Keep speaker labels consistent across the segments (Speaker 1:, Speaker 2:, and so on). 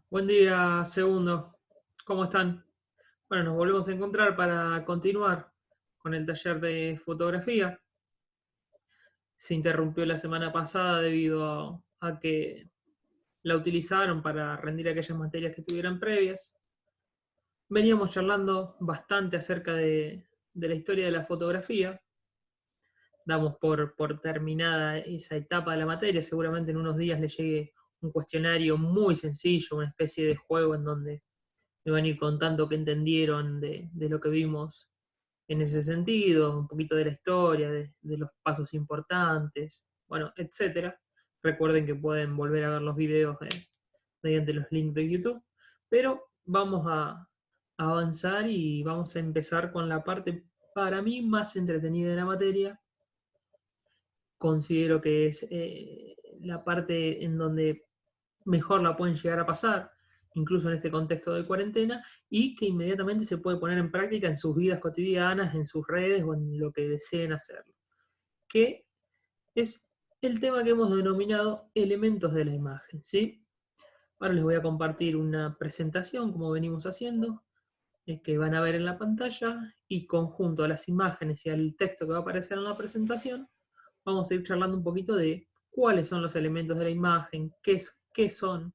Speaker 1: Buen día, segundo. ¿Cómo están? Bueno, nos volvemos a encontrar para continuar con el taller de fotografía. Se interrumpió la semana pasada debido a que la utilizaron para rendir aquellas materias que tuvieran previas. Veníamos charlando bastante acerca de la historia de la fotografía. Damos por terminada esa etapa de la materia. Seguramente en unos días le llegue un cuestionario muy sencillo, una especie de juego en donde me van a ir contando qué entendieron de lo que vimos en ese sentido, un poquito de la historia, de los pasos importantes, bueno, etcétera. Recuerden que pueden volver a ver los videos mediante los links de YouTube, pero vamos a avanzar y vamos a empezar con la parte para mí más entretenida de la materia. Considero que es la parte en donde mejor la pueden llegar a pasar, incluso en este contexto de cuarentena, y que inmediatamente se puede poner en práctica en sus vidas cotidianas, en sus redes o en lo que deseen hacerlo, que es el tema que hemos denominado elementos de la imagen, ¿sí? Ahora les voy a compartir una presentación, como venimos haciendo, que van a ver en la pantalla, y conjunto a las imágenes y al texto que va a aparecer en la presentación, vamos a ir charlando un poquito de cuáles son los elementos de la imagen, qué son,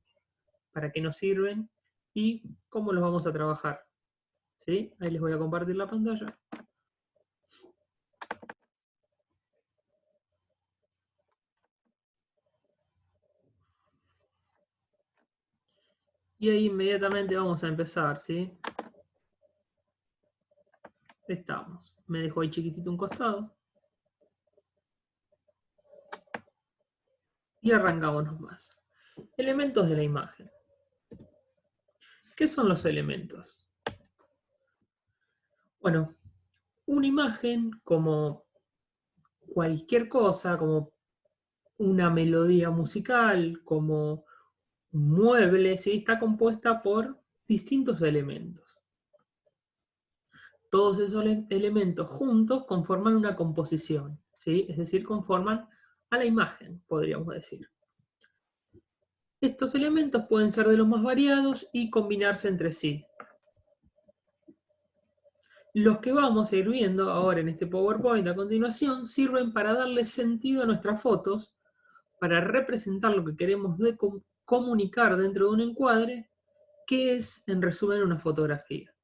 Speaker 1: para qué nos sirven y cómo los vamos a trabajar. ¿Sí? Ahí les voy a compartir la pantalla. Y ahí inmediatamente vamos a empezar, ¿sí? Estamos. Me dejo ahí chiquitito un costado. Y arrancamos nomás. Elementos de la imagen. ¿Qué son los elementos? Bueno, una imagen, como cualquier cosa, como una melodía musical, como un mueble, ¿sí? Está compuesta por distintos elementos. Todos esos elementos juntos conforman una composición, ¿sí? Es decir, conforman a la imagen, podríamos decir. Estos elementos pueden ser de los más variados y combinarse entre sí. Los que vamos a ir viendo ahora en este PowerPoint a continuación sirven para darle sentido a nuestras fotos, para representar lo que queremos comunicar dentro de un encuadre, que es, en resumen, una fotografía.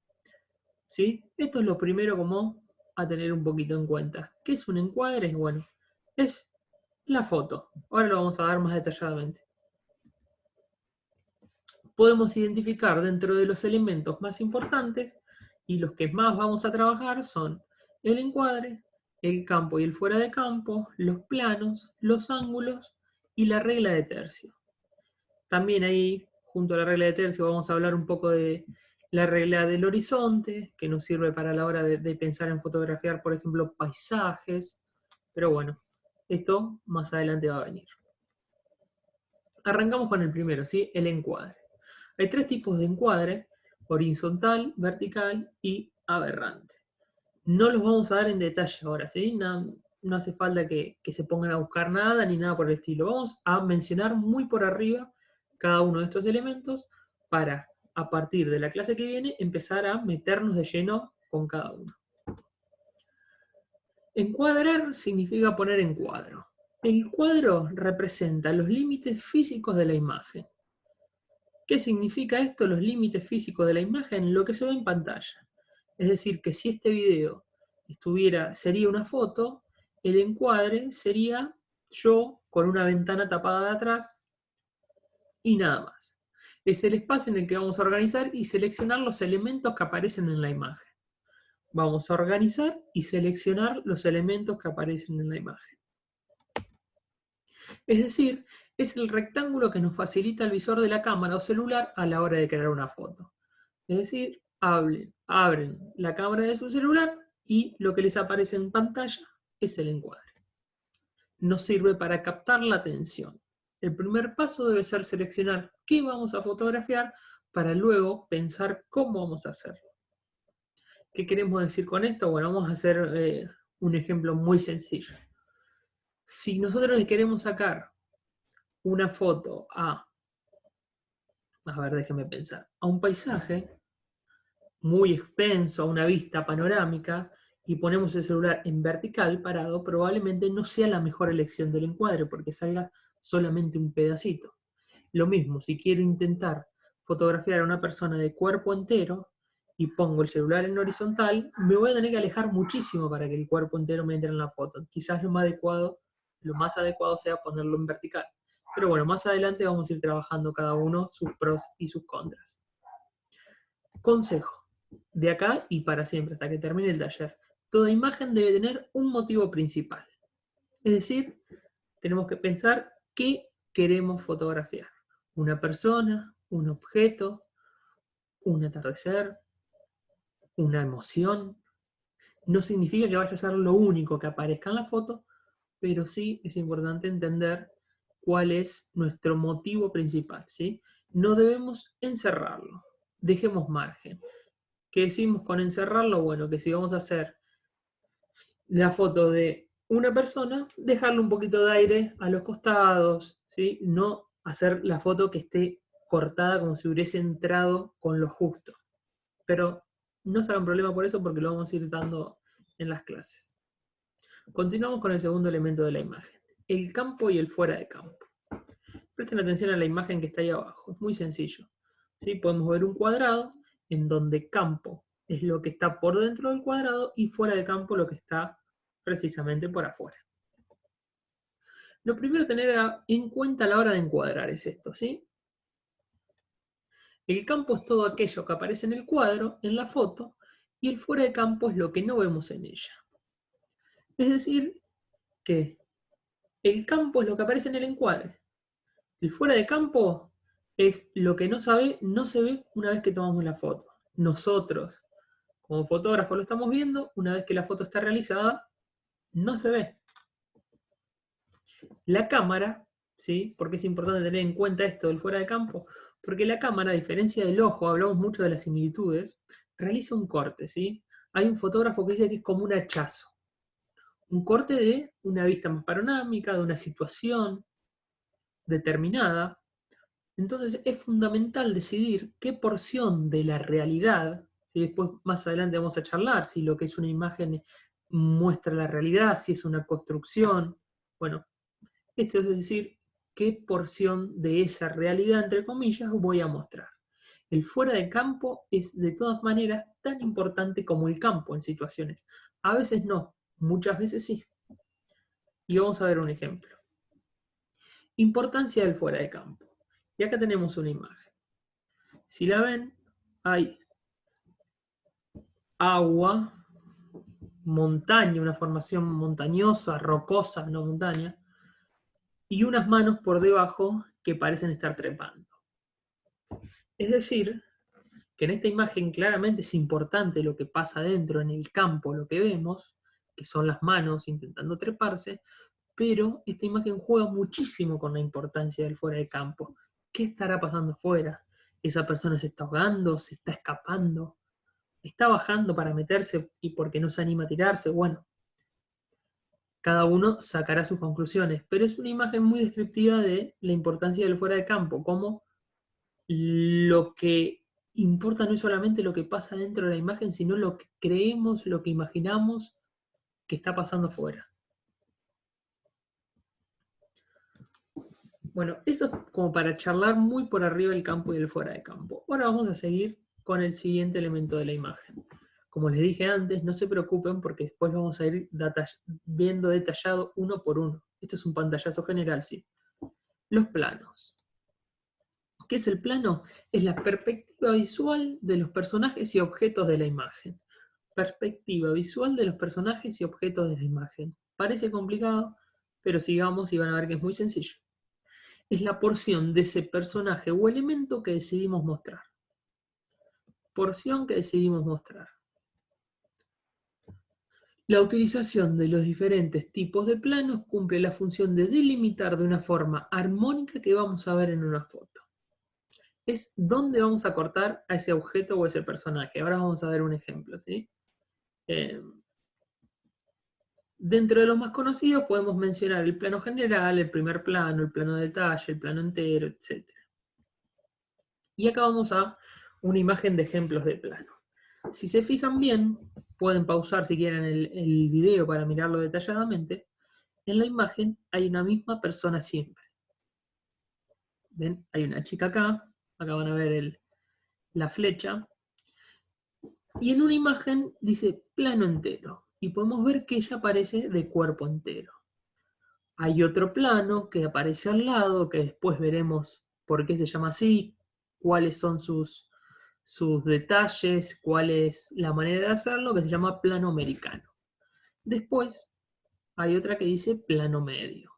Speaker 1: ¿Sí? Esto es lo primero como a tener un poquito en cuenta. ¿Qué es un encuadre? Bueno, es la foto. Ahora lo vamos a dar más detalladamente. Podemos identificar dentro de los elementos más importantes, y los que más vamos a trabajar son el encuadre, el campo y el fuera de campo, los planos, los ángulos y la regla de tercio. También ahí, junto a la regla de tercio, vamos a hablar un poco de la regla del horizonte, que nos sirve para la hora de pensar en fotografiar, por ejemplo, paisajes. Pero bueno, esto más adelante va a venir. Arrancamos con el primero, ¿sí? El encuadre. Hay tres tipos de encuadre: horizontal, vertical y aberrante. No los vamos a dar en detalle ahora, ¿sí? No hace falta que se pongan a buscar nada ni nada por el estilo. Vamos a mencionar muy por arriba cada uno de estos elementos para, a partir de la clase que viene, empezar a meternos de lleno con cada uno. Encuadrar significa poner en cuadro. El cuadro representa los límites físicos de la imagen. ¿Qué significa esto? Los límites físicos de la imagen, lo que se ve en pantalla. Es decir, que si este video sería una foto, el encuadre sería yo con una ventana tapada de atrás y nada más. Es el espacio en el que vamos a organizar y seleccionar los elementos que aparecen en la imagen. Vamos a organizar y seleccionar los elementos que aparecen en la imagen. Es decir, es el rectángulo que nos facilita el visor de la cámara o celular a la hora de crear una foto. Es decir, abren la cámara de su celular y lo que les aparece en pantalla es el encuadre. Nos sirve para captar la atención. El primer paso debe ser seleccionar qué vamos a fotografiar para luego pensar cómo vamos a hacerlo. ¿Qué queremos decir con esto? Bueno, vamos a hacer un ejemplo muy sencillo. Si nosotros le queremos sacar una foto a a ver, déjeme pensar, a un paisaje muy extenso, a una vista panorámica, y ponemos el celular en vertical parado, probablemente no sea la mejor elección del encuadre porque salga solamente un pedacito. Lo mismo, si quiero intentar fotografiar a una persona de cuerpo entero y pongo el celular en horizontal, me voy a tener que alejar muchísimo para que el cuerpo entero me entre en la foto. Quizás lo más adecuado sea ponerlo en vertical. Pero bueno, más adelante vamos a ir trabajando cada uno sus pros y sus contras. Consejo, de acá y para siempre, hasta que termine el taller. Toda imagen debe tener un motivo principal. Es decir, tenemos que pensar qué queremos fotografiar. Una persona, un objeto, un atardecer, una emoción. No significa que vaya a ser lo único que aparezca en la foto, pero sí es importante entender cuál es nuestro motivo principal, ¿sí? No debemos encerrarlo, dejemos margen. ¿Qué decimos con encerrarlo? Bueno, que si vamos a hacer la foto de una persona, dejarle un poquito de aire a los costados, ¿sí? No hacer la foto que esté cortada como si hubiese entrado con lo justo. Pero no se hagan problema por eso porque lo vamos a ir dando en las clases. Continuamos con el segundo elemento de la imagen, el campo y el fuera de campo. Presten atención a la imagen que está ahí abajo, es muy sencillo. ¿Sí? Podemos ver un cuadrado en donde campo es lo que está por dentro del cuadrado y fuera de campo lo que está precisamente por afuera. Lo primero a tener en cuenta a la hora de encuadrar es esto, ¿sí? El campo es todo aquello que aparece en el cuadro, en la foto, y el fuera de campo es lo que no vemos en ella. Es decir, que el campo es lo que aparece en el encuadre. El fuera de campo es lo que no se ve una vez que tomamos la foto. Nosotros, como fotógrafos, lo estamos viendo, una vez que la foto está realizada, no se ve. La cámara, ¿sí? Porque es importante tener en cuenta esto del fuera de campo, porque la cámara, a diferencia del ojo, hablamos mucho de las similitudes, realiza un corte, ¿sí? Hay un fotógrafo que dice que es como un hachazo. Un corte de una vista más panorámica, de una situación determinada. Entonces es fundamental decidir qué porción de la realidad, si después más adelante vamos a charlar, si lo que es una imagen muestra la realidad, si es una construcción, bueno, esto es decir, qué porción de esa realidad, entre comillas, voy a mostrar. El fuera de campo es de todas maneras tan importante como el campo en situaciones. A veces no, muchas veces sí. Y vamos a ver un ejemplo. Importancia del fuera de campo. Y acá tenemos una imagen. Si la ven, hay agua, montaña, una formación montañosa, rocosa, no montaña, y unas manos por debajo que parecen estar trepando. Es decir, que en esta imagen claramente es importante lo que pasa dentro, en el campo, lo que vemos, que son las manos intentando treparse, pero esta imagen juega muchísimo con la importancia del fuera de campo. ¿Qué estará pasando afuera? ¿Esa persona se está ahogando? ¿Se está escapando? ¿Está bajando para meterse y porque no se anima a tirarse? Bueno, cada uno sacará sus conclusiones, pero es una imagen muy descriptiva de la importancia del fuera de campo, como lo que importa no es solamente lo que pasa dentro de la imagen, sino lo que creemos, lo que imaginamos que está pasando fuera. Bueno, eso es como para charlar muy por arriba del campo y del fuera de campo. Ahora vamos a seguir con el siguiente elemento de la imagen. Como les dije antes, no se preocupen porque después lo vamos a ir viendo detallado uno por uno. Esto es un pantallazo general, sí. Los planos. ¿Qué es el plano? Es la perspectiva visual de los personajes y objetos de la imagen. Perspectiva visual de los personajes y objetos de la imagen. Parece complicado, pero sigamos y van a ver que es muy sencillo. Es la porción de ese personaje o elemento que decidimos mostrar. Porción que decidimos mostrar. La utilización de los diferentes tipos de planos cumple la función de delimitar de una forma armónica que vamos a ver en una foto. Es dónde vamos a cortar a ese objeto o a ese personaje. Ahora vamos a ver un ejemplo, ¿sí? Dentro de los más conocidos podemos mencionar el plano general, el primer plano, el plano de detalle, el plano entero, etc. Y acá vamos a una imagen de ejemplos de plano. Si se fijan bien, pueden pausar si quieren el video para mirarlo detalladamente. En la imagen hay una misma persona siempre. ¿Ven? Hay una chica acá van a ver la flecha. Y en una imagen dice plano entero. Y podemos ver que ella aparece de cuerpo entero. Hay otro plano que aparece al lado, que después veremos por qué se llama así, cuáles son sus detalles, cuál es la manera de hacerlo, que se llama plano americano. Después hay otra que dice plano medio.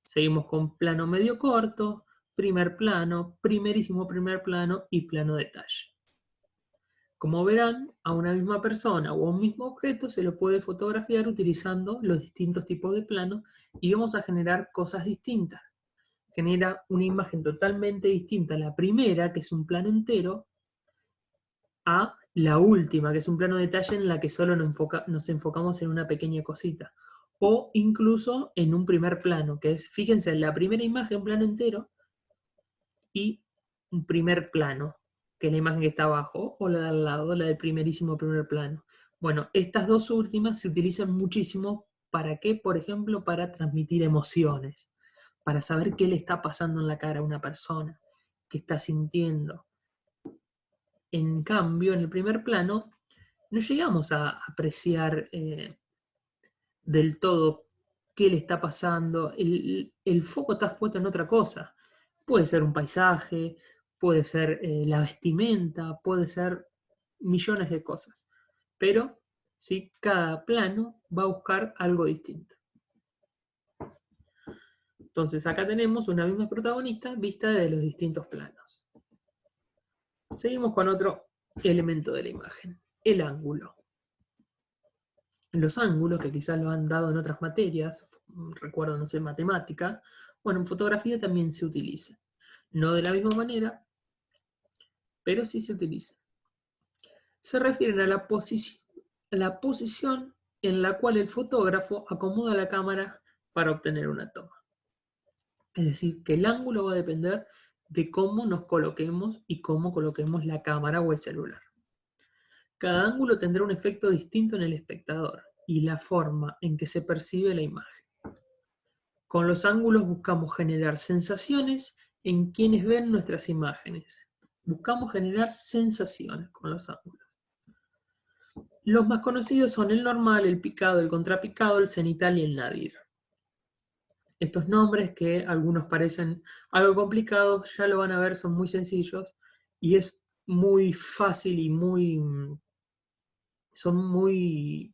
Speaker 1: Seguimos con plano medio corto, primer plano, primerísimo primer plano y plano detalle. Como verán, a una misma persona o a un mismo objeto se lo puede fotografiar utilizando los distintos tipos de planos y vamos a generar cosas distintas. Genera una imagen totalmente distinta a la primera, que es un plano entero, a la última, que es un plano detalle en la que solo nos enfocamos en una pequeña cosita. O incluso en un primer plano, que es, fíjense, en la primera imagen, plano entero, y un primer plano, que es la imagen que está abajo, o la de al lado, la del primerísimo primer plano. Bueno, estas dos últimas se utilizan muchísimo, ¿para qué? Por ejemplo, para transmitir emociones, para saber qué le está pasando en la cara a una persona, qué está sintiendo. En cambio, en el primer plano, no llegamos a apreciar del todo qué le está pasando. El foco está puesto en otra cosa. Puede ser un paisaje, puede ser la vestimenta, puede ser millones de cosas. Pero ¿sí? Cada plano va a buscar algo distinto. Entonces acá tenemos una misma protagonista vista de los distintos planos. Seguimos con otro elemento de la imagen, el ángulo. Los ángulos, que quizás lo han dado en otras materias, recuerdo, no sé, matemática, bueno, en fotografía también se utiliza. No de la misma manera, pero sí se utiliza. Se refieren a la posición en la cual el fotógrafo acomoda la cámara para obtener una toma. Es decir, que el ángulo va a depender de cómo nos coloquemos y cómo coloquemos la cámara o el celular. Cada ángulo tendrá un efecto distinto en el espectador y la forma en que se percibe la imagen. Con los ángulos buscamos generar sensaciones en quienes ven nuestras imágenes. Buscamos generar sensaciones con los ángulos. Los más conocidos son el normal, el picado, el contrapicado, el cenital y el nadir. Estos nombres, que algunos parecen algo complicados, ya lo van a ver, son muy sencillos y es muy fácil y son muy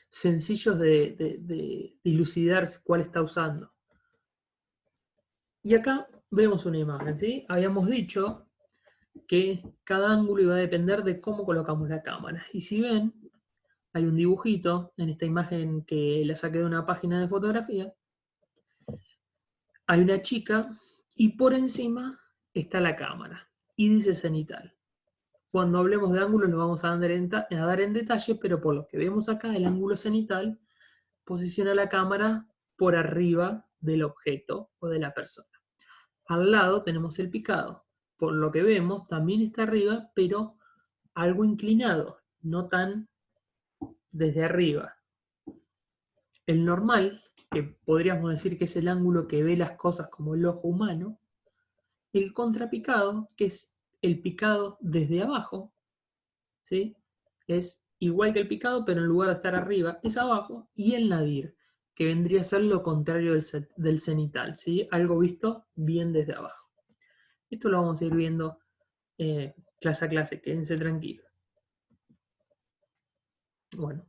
Speaker 1: sencillos de dilucidar cuál está usando. Y acá vemos una imagen, ¿sí? Habíamos dicho que cada ángulo iba a depender de cómo colocamos la cámara. Y si ven, hay un dibujito en esta imagen que la saqué de una página de fotografía. Hay una chica y por encima está la cámara y dice cenital. Cuando hablemos de ángulos lo vamos a dar en detalle, pero por lo que vemos acá, el ángulo cenital posiciona la cámara por arriba del objeto o de la persona. Al lado tenemos el picado. Por lo que vemos, también está arriba, pero algo inclinado, no tan desde arriba. El normal, que podríamos decir que es el ángulo que ve las cosas como el ojo humano. El contrapicado, que es el picado desde abajo, ¿sí? Es igual que el picado, pero en lugar de estar arriba, es abajo. Y el nadir, que vendría a ser lo contrario del cenital, ¿sí? Algo visto bien desde abajo. Esto lo vamos a ir viendo clase a clase, quédense tranquilos. Bueno,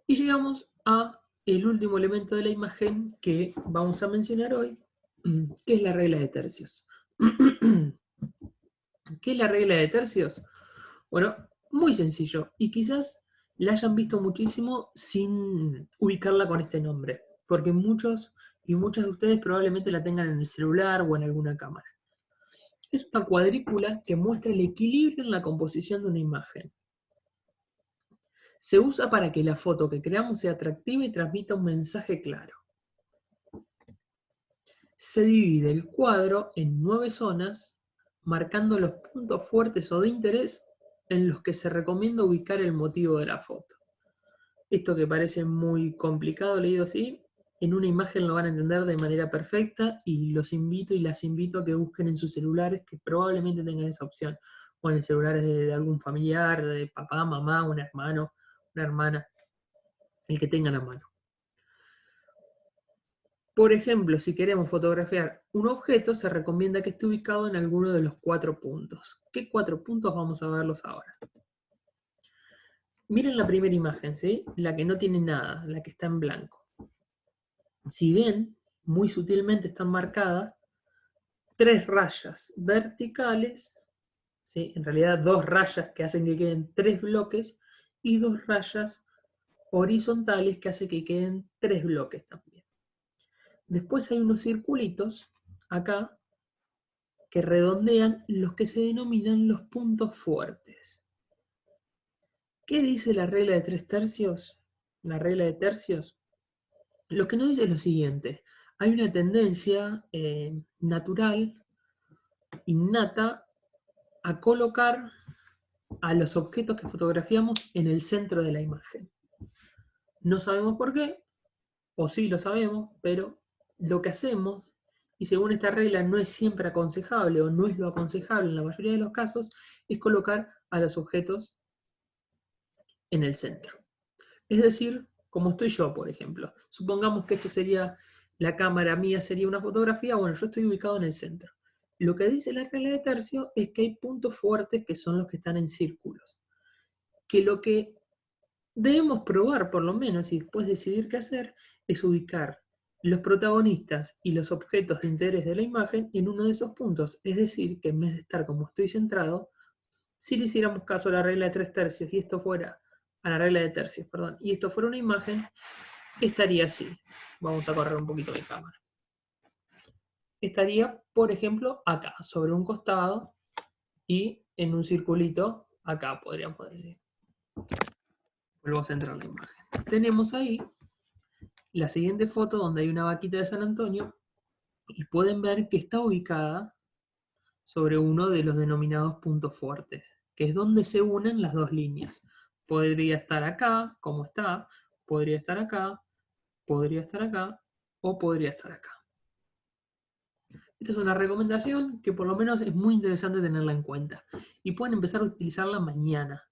Speaker 1: y llegamos a el último elemento de la imagen que vamos a mencionar hoy, que es la regla de tercios. ¿Qué es la regla de tercios? Bueno, muy sencillo, y quizás la hayan visto muchísimo sin ubicarla con este nombre, porque muchos y muchas de ustedes probablemente la tengan en el celular o en alguna cámara. Es una cuadrícula que muestra el equilibrio en la composición de una imagen. Se usa para que la foto que creamos sea atractiva y transmita un mensaje claro. Se divide el cuadro en 9 zonas marcando los puntos fuertes o de interés en los que se recomienda ubicar el motivo de la foto. Esto que parece muy complicado leído así, en una imagen lo van a entender de manera perfecta y los invito y las invito a que busquen en sus celulares, que probablemente tengan esa opción, o en el celular de algún familiar, de papá, mamá, un hermano, una hermana, el que tengan a mano. Por ejemplo, si queremos fotografiar un objeto, se recomienda que esté ubicado en alguno de los 4 puntos. ¿Qué 4 puntos? Vamos a verlos ahora. Miren la primera imagen, ¿sí? La que no tiene nada, la que está en blanco. Si ven, muy sutilmente están marcadas 3 rayas verticales, ¿sí? En realidad 2 rayas que hacen que queden 3 bloques y 2 rayas horizontales que hacen que queden 3 bloques también. Después hay unos circulitos acá que redondean los que se denominan los puntos fuertes. ¿Qué dice la regla de 3 tercios? La regla de tercios. Lo que nos dice es lo siguiente. Hay una tendencia natural, innata, a colocar a los objetos que fotografiamos en el centro de la imagen. No sabemos por qué, o sí lo sabemos, pero lo que hacemos, y según esta regla no es siempre aconsejable o no es lo aconsejable en la mayoría de los casos, es colocar a los objetos en el centro. Es decir, como estoy yo, por ejemplo. Supongamos que esto sería, la cámara mía sería una fotografía, bueno, yo estoy ubicado en el centro. Lo que dice la regla de tercio es que hay puntos fuertes que son los que están en círculos. Que lo que debemos probar, por lo menos, y después decidir qué hacer, es ubicar los protagonistas y los objetos de interés de la imagen en uno de esos puntos. Es decir, que en vez de estar como estoy centrado, si le hiciéramos caso a la regla de 3 tercios y esto fuera, a la regla de tercios, perdón, y esto fuera una imagen, estaría así. Vamos a correr un poquito mi cámara. Estaría, por ejemplo, acá, sobre un costado y en un circulito acá, podríamos decir. Vuelvo a centrar la imagen. Tenemos ahí la siguiente foto donde hay una vaquita de San Antonio y pueden ver que está ubicada sobre uno de los denominados puntos fuertes, que es donde se unen las dos líneas. Podría estar acá, como está, podría estar acá, podría estar acá o podría estar acá. Esta es una recomendación que por lo menos es muy interesante tenerla en cuenta y pueden empezar a utilizarla mañana.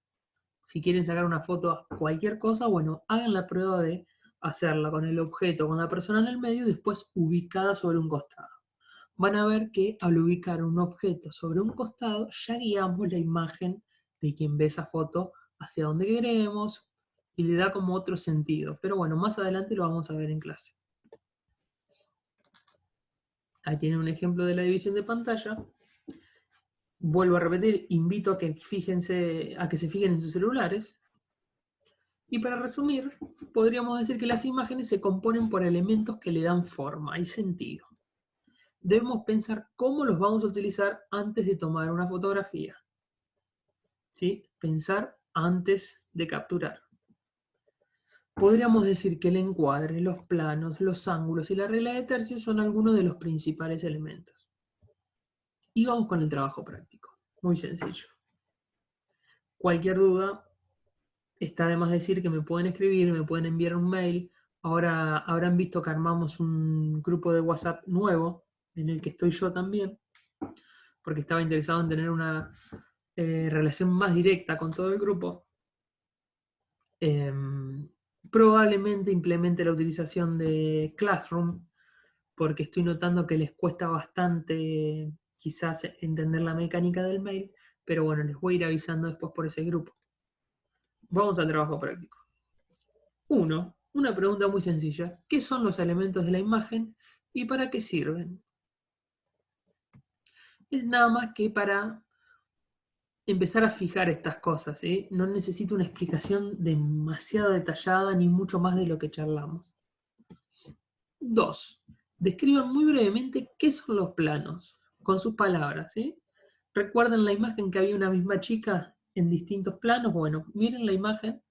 Speaker 1: Si quieren sacar una foto a cualquier cosa, bueno, hagan la prueba de hacerla con el objeto, con la persona en el medio y después ubicada sobre un costado. Van a ver que al ubicar un objeto sobre un costado, ya guiamos la imagen de quien ve esa foto hacia donde queremos y le da como otro sentido. Pero bueno, más adelante lo vamos a ver en clase. Ahí tienen un ejemplo de la división de pantalla. Vuelvo a repetir, invito a que se fijen en sus celulares. Y para resumir, podríamos decir que las imágenes se componen por elementos que le dan forma y sentido. Debemos pensar cómo los vamos a utilizar antes de tomar una fotografía. ¿Sí? Pensar antes de capturar. Podríamos decir que el encuadre, los planos, los ángulos y la regla de tercios son algunos de los principales elementos. Y vamos con el trabajo práctico. Muy sencillo. Cualquier duda, está de más decir que me pueden escribir, me pueden enviar un mail. Ahora habrán visto que armamos un grupo de WhatsApp nuevo, en el que estoy yo también, porque estaba interesado en tener una relación más directa con todo el grupo. Probablemente implemente la utilización de Classroom, porque estoy notando que les cuesta bastante quizás entender la mecánica del mail, pero bueno, les voy a ir avisando después por ese grupo. Vamos al trabajo práctico. 1. Una pregunta muy sencilla. ¿Qué son los elementos de la imagen y para qué sirven? Es nada más que para empezar a fijar estas cosas, ¿sí? No necesito una explicación demasiado detallada ni mucho más de lo que charlamos. 2. Describan muy brevemente qué son los planos, con sus palabras, ¿sí? ¿Recuerdan la imagen que había una misma chica en distintos planos? Bueno, miren la imagen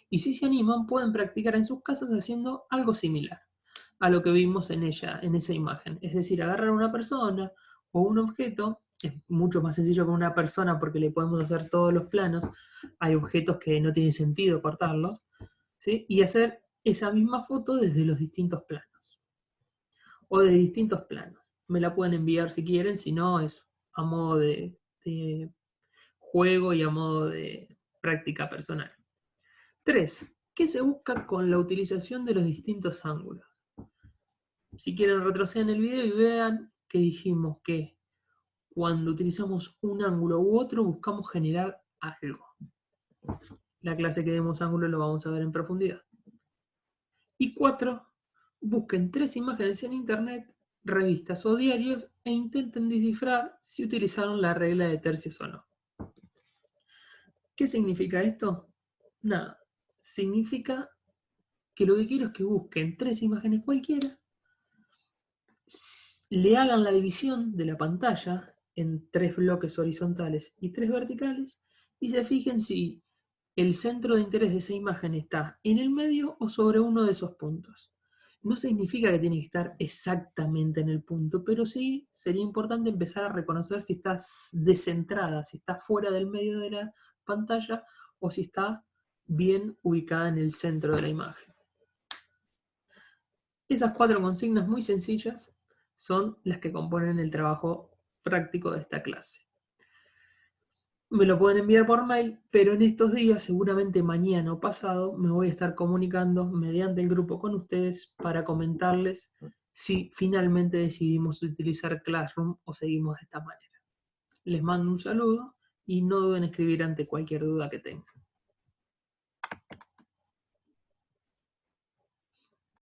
Speaker 1: y si se animan pueden practicar en sus casas haciendo algo similar a lo que vimos en esa imagen. Es decir, agarrar a una persona o un objeto es mucho más sencillo con una persona porque le podemos hacer todos los planos. Hay objetos que no tiene sentido cortarlos, ¿sí? Y hacer esa misma foto desde los distintos planos o de distintos planos. Me la pueden enviar si quieren, si no es a modo de juego y a modo de práctica personal. 3. ¿Qué se busca con la utilización de los distintos ángulos? Si quieren retrocedan el video y vean que dijimos que cuando utilizamos un ángulo u otro buscamos generar algo. La clase que demos ángulo lo vamos a ver en profundidad. Y 4. Busquen 3 imágenes en internet, revistas o diarios e intenten descifrar si utilizaron la regla de tercios o no. ¿Qué significa esto? Nada. Significa que lo que quiero es que busquen 3 imágenes cualquiera, le hagan la división de la pantalla en 3 bloques horizontales y 3 verticales y se fijen si el centro de interés de esa imagen está en el medio o sobre uno de esos puntos. No significa que tiene que estar exactamente en el punto, pero sí sería importante empezar a reconocer si está descentrada, si está fuera del medio de la pantalla o si está bien ubicada en el centro de la imagen. Esas 4 consignas muy sencillas son las que componen el trabajo práctico de esta clase. Me lo pueden enviar por mail, pero en estos días, seguramente mañana o pasado, me voy a estar comunicando mediante el grupo con ustedes para comentarles si finalmente decidimos utilizar Classroom o seguimos de esta manera. Les mando un saludo y no duden en escribir ante cualquier duda que tengan.